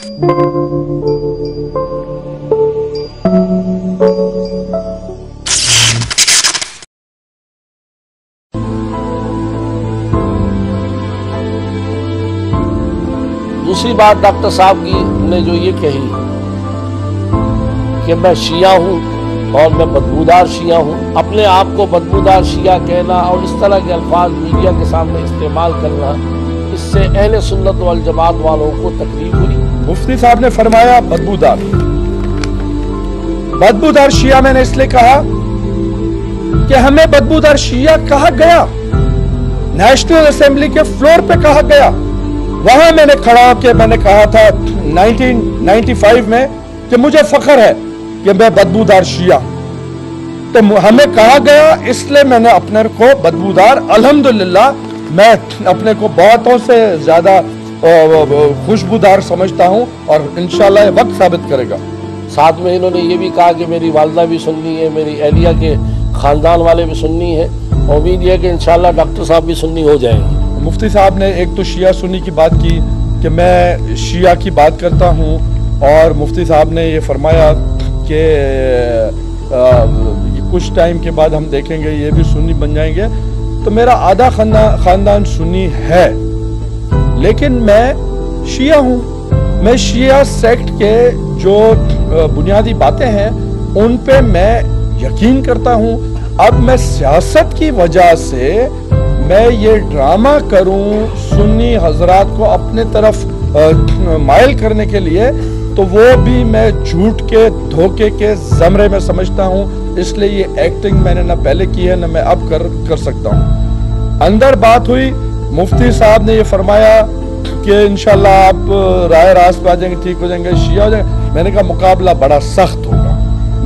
دوسری بات ڈاکٹر صاحب کی نے جو یہ کہی کہ میں شیعہ ہوں اور میں بدبودار شیعہ ہوں، اپنے آپ کو بدبودار شیعہ کہنا اور اس طرح کے الفاظ میڈیا کے سامنے استعمال کرنا، اس سے اہل سنت والجماعت والوں کو تکلیف ہوئی۔ مفتی صاحب نے فرمایا بدبودار شیعہ میں نے اس لیے کہا کہ ہمیں بدبودار شیعہ کہا گیا، نیشنل اسمبلی کے فلور پہ کہا گیا، وہاں میں نے کھڑا ہو کے میں نے کہا تھا 1995 میں کہ مجھے فخر ہے کہ میں بدبودار شیعہ، تو ہمیں کہا گیا، اس لیے میں نے اپنے کو بدبودار، الحمدللہ میں اپنے کو بہتوں سے زیادہ خوشبودار سمجھتا ہوں اور انشاءاللہ یہ وقت ثابت کرے گا۔ ساتھ میں انہوں نے یہ بھی کہا کہ میری والدہ بھی سنی ہے، میری اہلیہ کے خاندان والے بھی سنی ہے، امید یہ کہ انشاءاللہ ڈاکٹر صاحب بھی سنی ہو جائیں گے۔ مفتی صاحب نے ایک تو شیعہ سنی کی بات کی کہ میں شیعہ کی بات کرتا ہوں، اور مفتی صاحب نے یہ فرمایا کہ کچھ ٹائم کے بعد ہم دیکھیں گے یہ بھی سنی بن جائیں گے، تو میرا آدھا خاندان سنی ہے، لیکن میں شیعہ ہوں۔ میں شیعہ سیکٹ کے جو بنیادی باتیں ہیں ان پہ میں یقین کرتا ہوں۔ اب میں سیاست کی وجہ سے میں یہ ڈرامہ کروں سنی حضرات کو اپنے طرف مائل کرنے کے لیے، تو وہ بھی میں جھوٹ کے دھوکے کے زمرے میں سمجھتا ہوں، اس لیے یہ ایکٹنگ میں نے نہ پہلے کی ہے نہ میں اب کر سکتا ہوں۔ اندر بات ہوئی، مفتی صاحب نے یہ فرمایا کہ انشاءاللہ آپ رائے راست پہ آ جائیں گے، ٹھیک ہو جائیں گے، شیعہ ہو جائیں گے۔ میں نے کہا مقابلہ بڑا سخت ہوگا،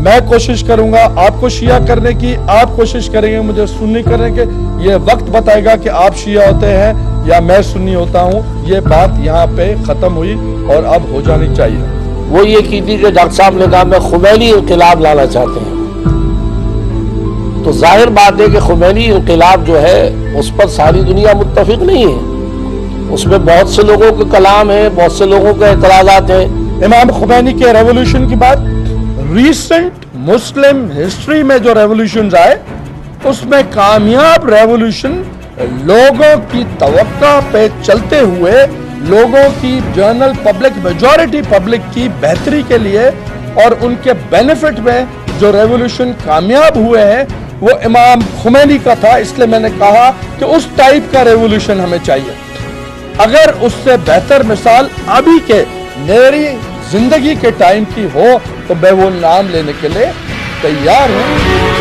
میں کوشش کروں گا آپ کو شیعہ کرنے کی، آپ کوشش کریں گے مجھے سنی کرنے کے، یہ وقت بتائے گا کہ آپ شیعہ ہوتے ہیں یا میں سنی ہوتا ہوں۔ یہ بات یہاں پہ ختم ہوئی اور اب ہو جانی چاہیے۔ وہ یہ کی تھی کہ ڈاکٹر صاحب نے کہا میں خمینی انقلاب لانا چاہتے ہیں، تو ظاہر بات ہے کہ خمینی انقلاب جو ہے اس پر ساری دنیا متفق نہیں ہے، اس میں بہت سے لوگوں کے کلام ہیں، بہت سے لوگوں کے اعتراضات ہیں۔ امام خمینی کے ریولوشن کی بات، ریسنٹ مسلم ہسٹری میں جو ریولوشنز آئے اس میں کامیاب ریولوشن لوگوں کی توقع پہ چلتے ہوئے، لوگوں کی جنرل پبلک، میجورٹی پبلک کی بہتری کے لیے اور ان کے بینیفٹ میں جو ریولوشن کامیاب ہوئے ہیں وہ امام خمینی کا تھا۔ اس لیے میں نے کہا کہ اس ٹائپ کا ریولوشن ہمیں چاہیے، اگر اس سے بہتر مثال ابھی کے میری زندگی کے ٹائم کی ہو تو میں وہ نام لینے کے لیے تیار ہوں۔